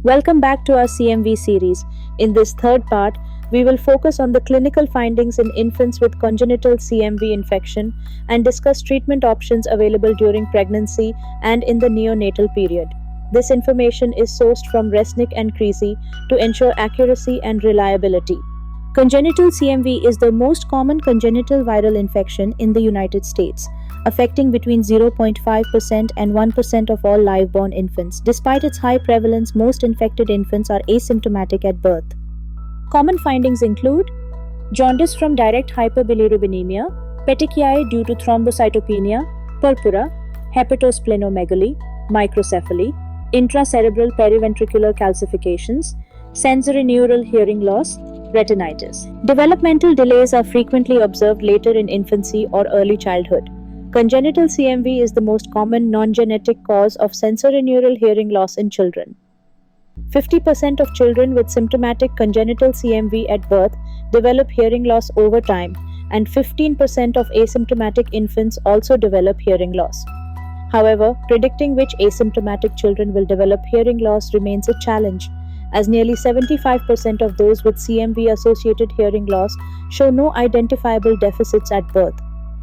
Welcome back to our CMV series. In this third part, we will focus on the clinical findings in infants with congenital CMV infection and discuss treatment options available during pregnancy and in the neonatal period. This information is sourced from Resnick and Creasy to ensure accuracy and reliability. Congenital CMV is the most common congenital viral infection in the United States, affecting between 0.5% and 1% of all live-born infants. Despite its high prevalence, most infected infants are asymptomatic at birth. Common findings include jaundice from direct hyperbilirubinemia, petechiae due to thrombocytopenia, purpura, hepatosplenomegaly, microcephaly, intracerebral periventricular calcifications, sensorineural hearing loss, retinitis. Developmental delays are frequently observed later in infancy or early childhood. Congenital CMV is the most common non-genetic cause of sensorineural hearing loss in children. 50% of children with symptomatic congenital CMV at birth develop hearing loss over time, and 15% of asymptomatic infants also develop hearing loss. However, predicting which asymptomatic children will develop hearing loss remains a challenge, as nearly 75% of those with CMV-associated hearing loss show no identifiable deficits at birth.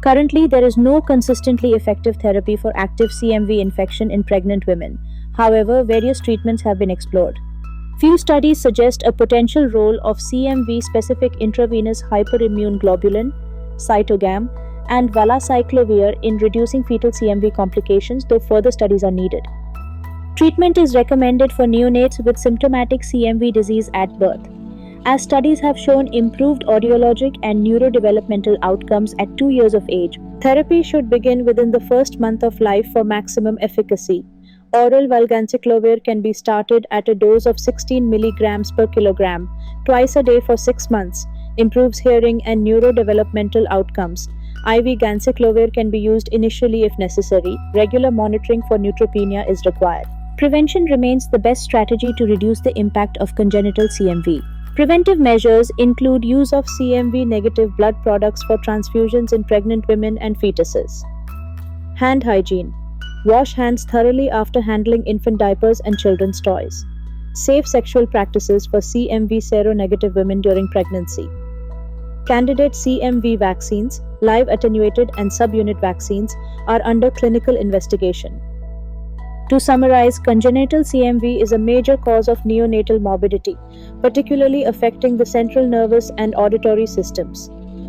Currently, there is no consistently effective therapy for active CMV infection in pregnant women. However, various treatments have been explored. Few studies suggest a potential role of CMV-specific intravenous hyperimmune globulin, cytogam, and valacyclovir in reducing fetal CMV complications, though further studies are needed. Treatment is recommended for neonates with symptomatic CMV disease at birth, as studies have shown improved audiologic and neurodevelopmental outcomes at 2 years of age. Therapy should begin within the first month of life for maximum efficacy. Oral valganciclovir can be started at a dose of 16 milligrams per kilogram twice a day for 6 months, improves hearing and neurodevelopmental outcomes. IV ganciclovir can be used initially if necessary. Regular monitoring for neutropenia is required. Prevention remains the best strategy to reduce the impact of congenital CMV. Preventive measures include use of CMV-negative blood products for transfusions in pregnant women and fetuses. Hand hygiene. Wash hands thoroughly after handling infant diapers and children's toys. Safe sexual practices for CMV seronegative women during pregnancy. Candidate CMV vaccines, live attenuated and subunit vaccines, are under clinical investigation. To summarize, congenital CMV is a major cause of neonatal morbidity, particularly affecting the central nervous and auditory systems.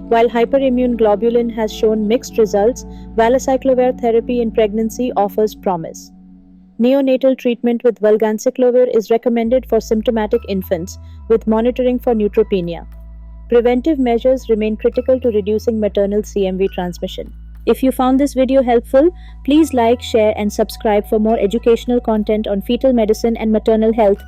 While hyperimmune globulin has shown mixed results, valacyclovir therapy in pregnancy offers promise. Neonatal treatment with valganciclovir is recommended for symptomatic infants, with monitoring for neutropenia. Preventive measures remain critical to reducing maternal CMV transmission. If you found this video helpful, please like, share, and subscribe for more educational content on fetal medicine and maternal health.